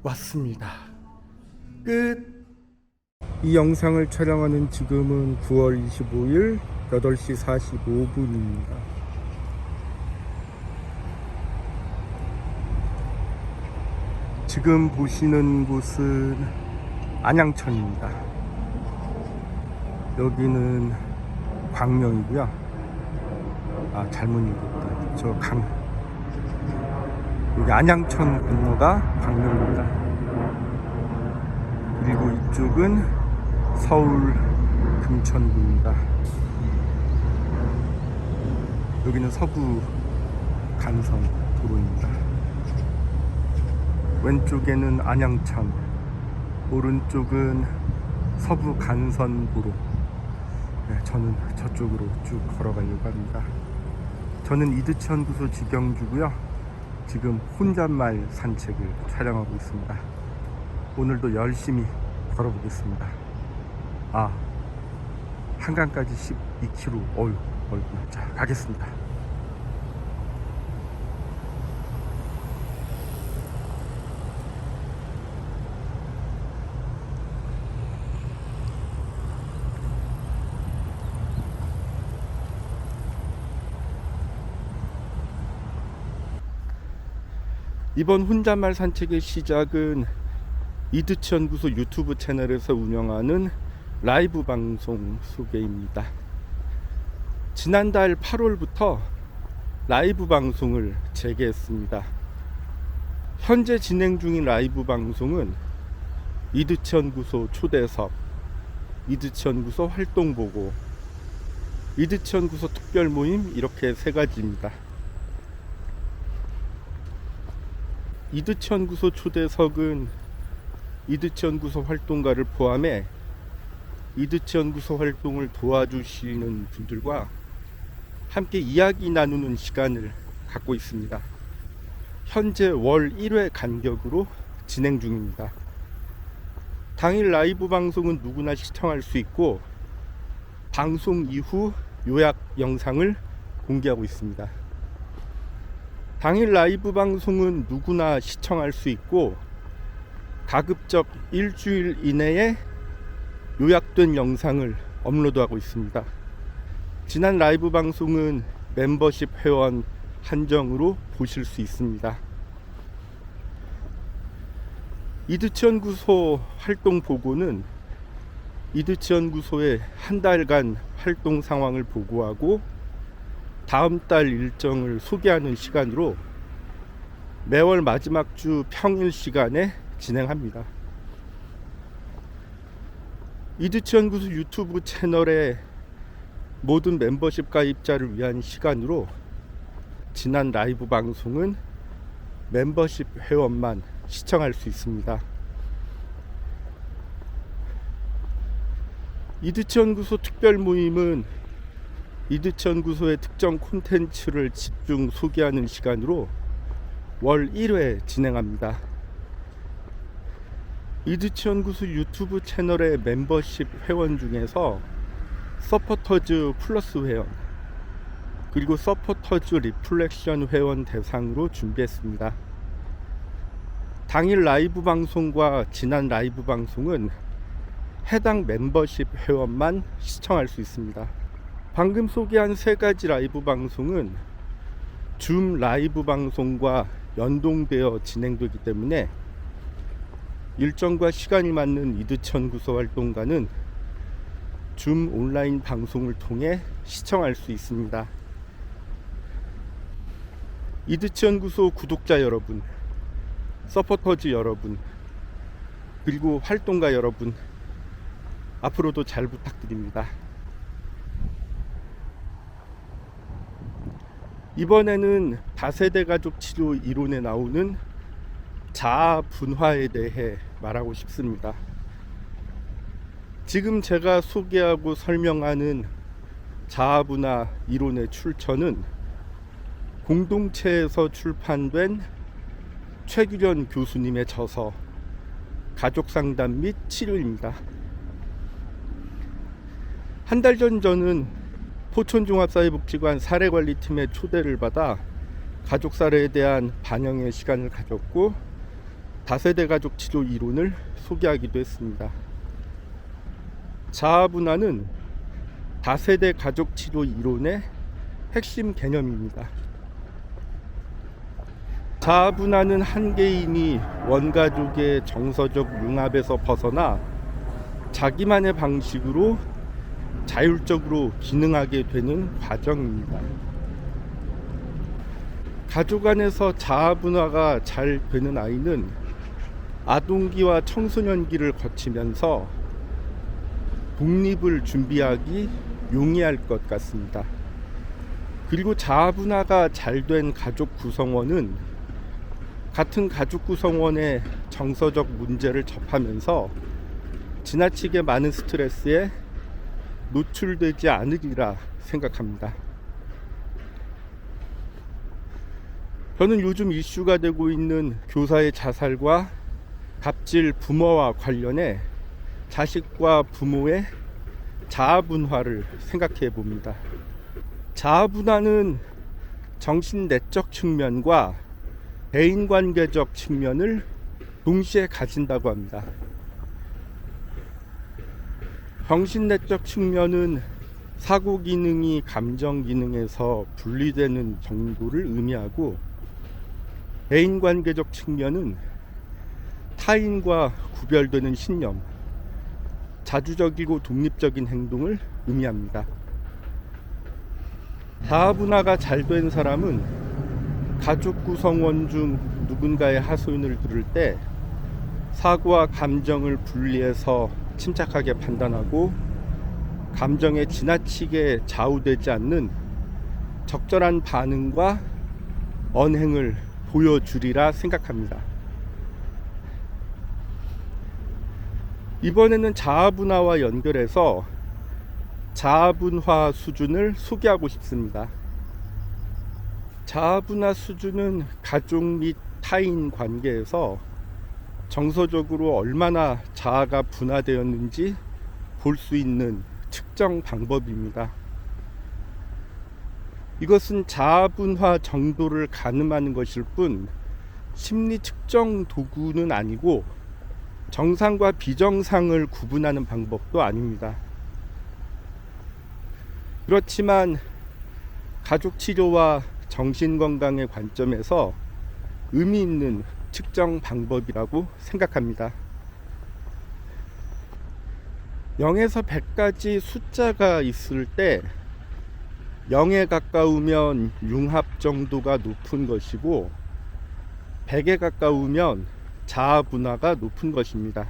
왔습니다. 끝. 이 영상을 촬영하는 지금은 9월 25일 8시 45분입니다. 지금 보시는 곳은 안양천입니다. 여기는 광명이고요. 잘못 읽었다. 여기 안양천 건너가 광명입니다. 그리고 이쪽은 서울 금천구입니다. 여기는 서부 간선 도로입니다. 왼쪽에는 안양천, 오른쪽은 서부 간선 도로. 저는 저쪽으로 쭉 걸어가려고 합니다. 저는 이드천구소 직영주고요. 지금 혼잣말 산책을 촬영하고 있습니다. 오늘도 열심히 걸어보겠습니다. 한강까지 12km. 어이구. 자, 가겠습니다. 이번 혼잣말 산책의 시작은 이드천구소 유튜브 채널에서 운영하는 라이브 방송 소개입니다. 지난달 8월부터 라이브 방송을 재개했습니다. 현재 진행 중인 라이브 방송은 이드천구소 초대석, 이드천구소 활동보고, 이드천구소 특별모임, 이렇게 세 가지입니다. 이드천구소 초대석은 이드천구소 활동가를 포함해 이드천구소 활동을 도와주시는 분들과 함께 이야기 나누는 시간을 갖고 있습니다. 현재 월 1회 간격으로 진행 중입니다. 당일 라이브 방송은 누구나 시청할 수 있고, 방송 이후 요약 영상을 공개하고 있습니다. 당일 라이브 방송은 누구나 시청할 수 있고, 가급적 일주일 이내에 요약된 영상을 업로드하고 있습니다. 지난 라이브 방송은 멤버십 회원 한정으로 보실 수 있습니다. 이드천구소 활동 보고는 이드천구소의 한 달간 활동 상황을 보고하고 다음 달 일정을 소개하는 시간으로 매월 마지막 주 평일 시간에 진행합니다. 이드천구소 유튜브 채널의 모든 멤버십 가입자를 위한 시간으로 지난 라이브 방송은 멤버십 회원만 시청할 수 있습니다. 이드천구소 특별 모임은 이드천구소의 특정 콘텐츠를 집중 소개하는 시간으로 월 1회 진행합니다. 이드천구소 유튜브 채널의 멤버십 회원 중에서 서포터즈 플러스 회원, 그리고 서포터즈 리플렉션 회원 대상으로 준비했습니다. 당일 라이브 방송과 지난 라이브 방송은 해당 멤버십 회원만 시청할 수 있습니다. 방금 소개한 세 가지 라이브 방송은 줌 라이브 방송과 연동되어 진행되기 때문에 일정과 시간이 맞는 이드천구소 활동가는 줌 온라인 방송을 통해 시청할 수 있습니다. 이드천구소 구독자 여러분, 서포터즈 여러분, 그리고 활동가 여러분, 앞으로도 잘 부탁드립니다. 이번에는 다세대 가족 치료 이론에 나오는 자아 분화에 대해 말하고 싶습니다. 지금 제가 소개하고 설명하는 자아 분화 이론의 출처는 공동체에서 출판된 최규련 교수님의 저서 가족상담 및 치료입니다. 한 달 전 저는 포천종합사회복지관 사례관리팀의 초대를 받아 가족 사례에 대한 반영의 시간을 가졌고, 다세대 가족 치료 이론을 소개하기도 했습니다. 자아분화는 다세대 가족 치료 이론의 핵심 개념입니다. 자아분화는 한 개인이 원가족의 정서적 융합에서 벗어나 자기만의 방식으로 자율적으로 기능하게 되는 과정입니다. 가족 안에서 자아분화가 잘 되는 아이는 아동기와 청소년기를 거치면서 독립을 준비하기 용이할 것 같습니다. 그리고 자아분화가 잘 된 가족 구성원은 같은 가족 구성원의 정서적 문제를 접하면서 지나치게 많은 스트레스에 노출되지 않으리라 생각합니다. 저는 요즘 이슈가 되고 있는 교사의 자살과 갑질 부모와 관련해 자식과 부모의 자아분화를 생각해 봅니다. 자아분화는 정신 내적 측면과 대인관계적 측면을 동시에 가진다고 합니다. 정신 내적 측면은 사고 기능이 감정 기능에서 분리되는 정도를 의미하고, 대인관계적 측면은 타인과 구별되는 신념, 자주적이고 독립적인 행동을 의미합니다. 자아분화가 잘 된 사람은 가족 구성원 중 누군가의 하소연을 들을 때 사고와 감정을 분리해서 침착하게 판단하고 감정에 지나치게 좌우되지 않는 적절한 반응과 언행을 보여주리라 생각합니다. 이번에는 자아분화와 연결해서 자아분화 수준을 소개하고 싶습니다. 자아분화 수준은 가족 및 타인 관계에서 정서적으로 얼마나 자아가 분화되었는지 볼 수 있는 측정 방법입니다. 이것은 자아분화 정도를 가늠하는 것일 뿐 심리 측정 도구는 아니고 정상과 비정상을 구분하는 방법도 아닙니다. 그렇지만 가족 치료와 정신건강의 관점에서 의미 있는 측정 방법이라고 생각합니다. 0에서 100까지 숫자가 있을 때 0에 가까우면 융합 정도가 높은 것이고 100에 가까우면 자아분화가 높은 것입니다.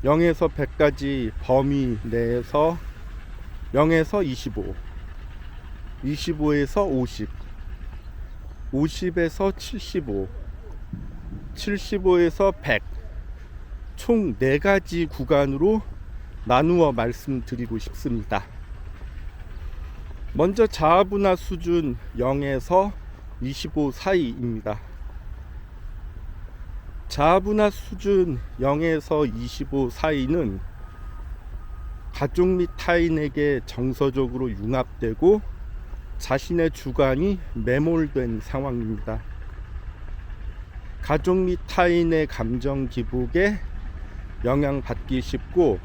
0에서 100까지 범위 내에서 0에서 25, 25에서 50, 50에서 75, 75에서 100, 총 4가지 구간으로 나누어 말씀드리고 싶습니다. 먼저 자아분화 수준 0에서 25 사이입니다. 자아분화 수준 0에서 25 사이는 가족 및 타인에게 정서적으로 융합되고 자신의 주관이 매몰된 상황입니다. 가족 및 타인의 감정 기복에 영향받기 쉽고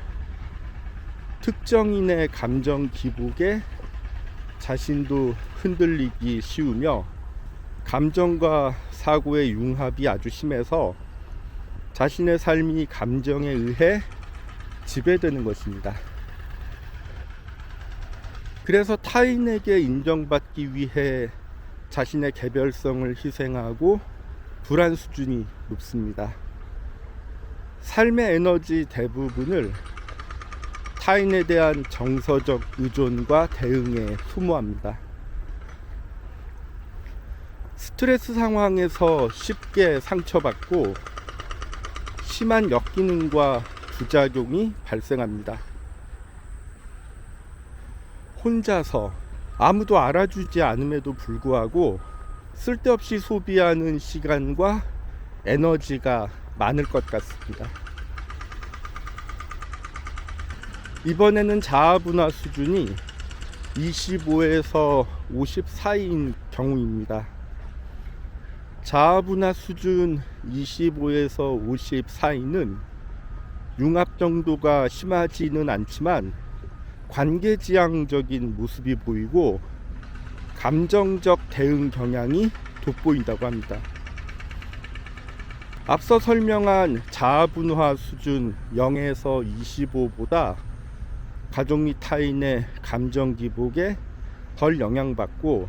특정인의 감정 기복에 자신도 흔들리기 쉬우며 감정과 사고의 융합이 아주 심해서 자신의 삶이 감정에 의해 지배되는 것입니다. 그래서 타인에게 인정받기 위해 자신의 개별성을 희생하고 불안 수준이 높습니다. 삶의 에너지 대부분을 타인에 대한 정서적 의존과 대응에 소모합니다. 스트레스 상황에서 쉽게 상처받고 심한 역기능과 부작용이 발생합니다. 혼자서 아무도 알아주지 않음에도 불구하고 쓸데없이 소비하는 시간과 에너지가 많을 것 같습니다. 이번에는 자아분화 수준이 25에서 50 사이인 경우입니다. 자아분화 수준 25에서 50 사이는 융합 정도가 심하지는 않지만 관계지향적인 모습이 보이고 감정적 대응 경향이 돋보인다고 합니다. 앞서 설명한 자아분화 수준 0에서 25보다 가족 및 타인의 감정 기복에 덜 영향받고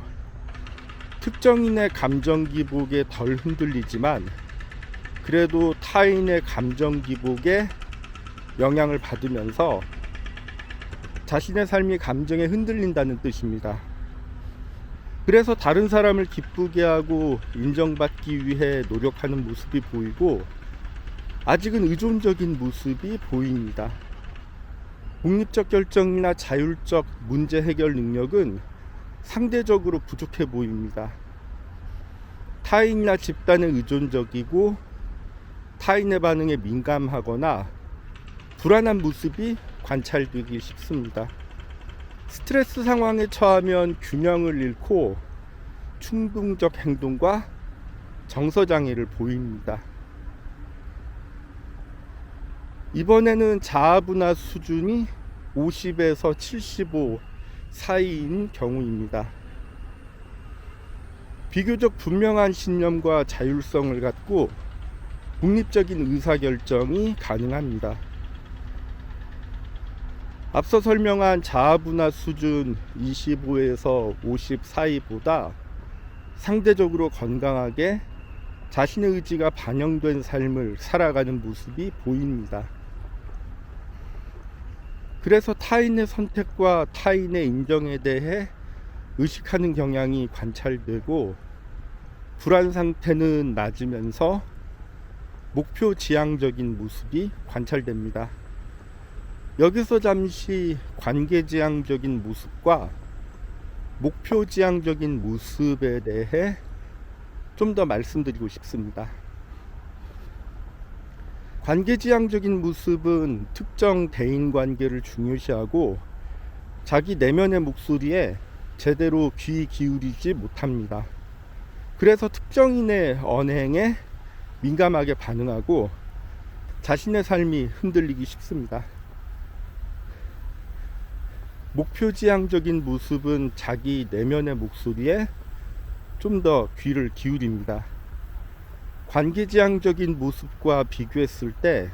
특정인의 감정 기복에 덜 흔들리지만 그래도 타인의 감정 기복에 영향을 받으면서 자신의 삶이 감정에 흔들린다는 뜻입니다. 그래서 다른 사람을 기쁘게 하고 인정받기 위해 노력하는 모습이 보이고 아직은 의존적인 모습이 보입니다. 독립적 결정이나 자율적 문제 해결 능력은 상대적으로 부족해 보입니다. 타인이나 집단에 의존적이고 타인의 반응에 민감하거나 불안한 모습이 관찰되기 쉽습니다. 스트레스 상황에 처하면 균형을 잃고 충동적 행동과 정서장애를 보입니다. 이번에는 자아분화 수준이 50에서 75 사이인 경우입니다. 비교적 분명한 신념과 자율성을 갖고 독립적인 의사결정이 가능합니다. 앞서 설명한 자아분화 수준 25에서 50 사이보다 상대적으로 건강하게 자신의 의지가 반영된 삶을 살아가는 모습이 보입니다. 그래서 타인의 선택과 타인의 인정에 대해 의식하는 경향이 관찰되고 불안 상태는 낮으면서 목표 지향적인 모습이 관찰됩니다. 여기서 잠시 관계지향적인 모습과 목표지향적인 모습에 대해 좀 더 말씀드리고 싶습니다. 관계지향적인 모습은 특정 대인관계를 중요시하고 자기 내면의 목소리에 제대로 귀 기울이지 못합니다. 그래서 특정인의 언행에 민감하게 반응하고 자신의 삶이 흔들리기 쉽습니다. 목표지향적인 모습은 자기 내면의 목소리에 좀 더 귀를 기울입니다. 관계지향적인 모습과 비교했을 때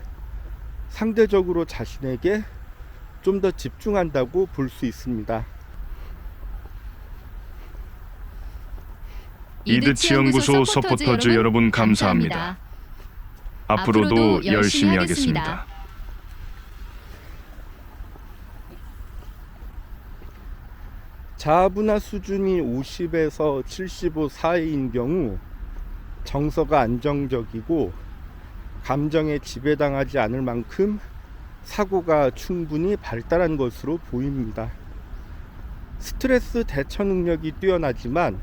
상대적으로 자신에게 좀 더 집중한다고 볼 수 있습니다. 이드치연구소 서포터즈 여러분 감사합니다. 앞으로도 열심히 하겠습니다. 자아분화 수준이 50에서 75 사이인 경우 정서가 안정적이고 감정에 지배당하지 않을 만큼 사고가 충분히 발달한 것으로 보입니다. 스트레스 대처 능력이 뛰어나지만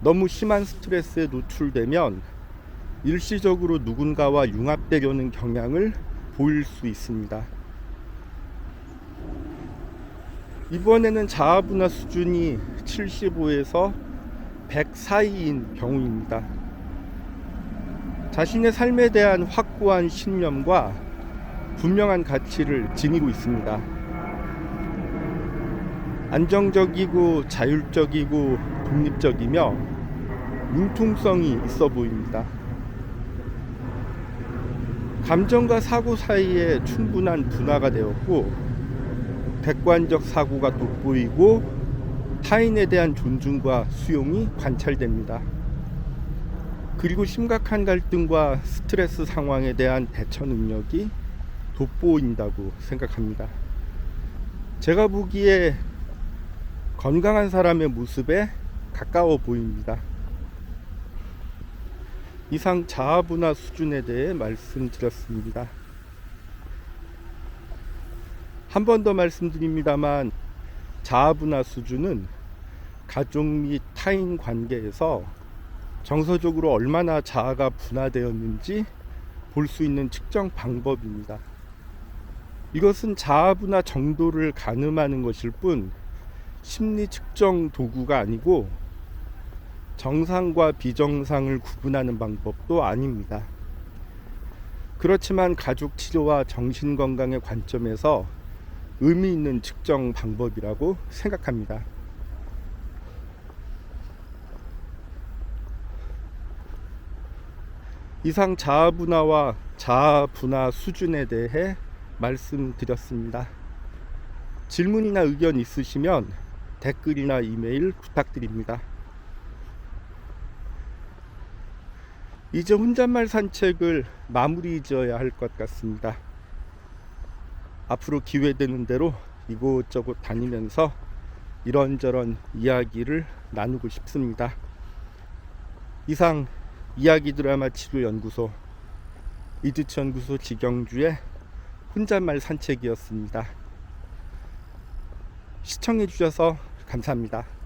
너무 심한 스트레스에 노출되면 일시적으로 누군가와 융합되려는 경향을 보일 수 있습니다. 이번에는 자아분화 수준이 75에서 100 사이인 경우입니다. 자신의 삶에 대한 확고한 신념과 분명한 가치를 지니고 있습니다. 안정적이고 자율적이고 독립적이며 융통성이 있어 보입니다. 감정과 사고 사이에 충분한 분화가 되었고 객관적 사고가 돋보이고 타인에 대한 존중과 수용이 관찰됩니다. 그리고 심각한 갈등과 스트레스 상황에 대한 대처 능력이 돋보인다고 생각합니다. 제가 보기에 건강한 사람의 모습에 가까워 보입니다. 이상 자아분화 수준에 대해 말씀드렸습니다. 한 번 더 말씀드립니다만 자아분화 수준은 가족 및 타인 관계에서 정서적으로 얼마나 자아가 분화되었는지 볼 수 있는 측정 방법입니다. 이것은 자아분화 정도를 가늠하는 것일 뿐 심리 측정 도구가 아니고 정상과 비정상을 구분하는 방법도 아닙니다. 그렇지만 가족 치료와 정신 건강의 관점에서 의미 있는 측정 방법이라고 생각합니다. 이상 자아분화와 자아분화 수준에 대해 말씀드렸습니다. 질문이나 의견 있으시면 댓글이나 이메일 부탁드립니다. 이제 혼잣말 산책을 마무리 지어야 할 것 같습니다. 앞으로 기회되는 대로 이곳저곳 다니면서 이런저런 이야기를 나누고 싶습니다. 이상 이야기 드라마 치료 연구소 이두치 연구소 지경주의 혼잣말 산책이었습니다. 시청해 주셔서 감사합니다.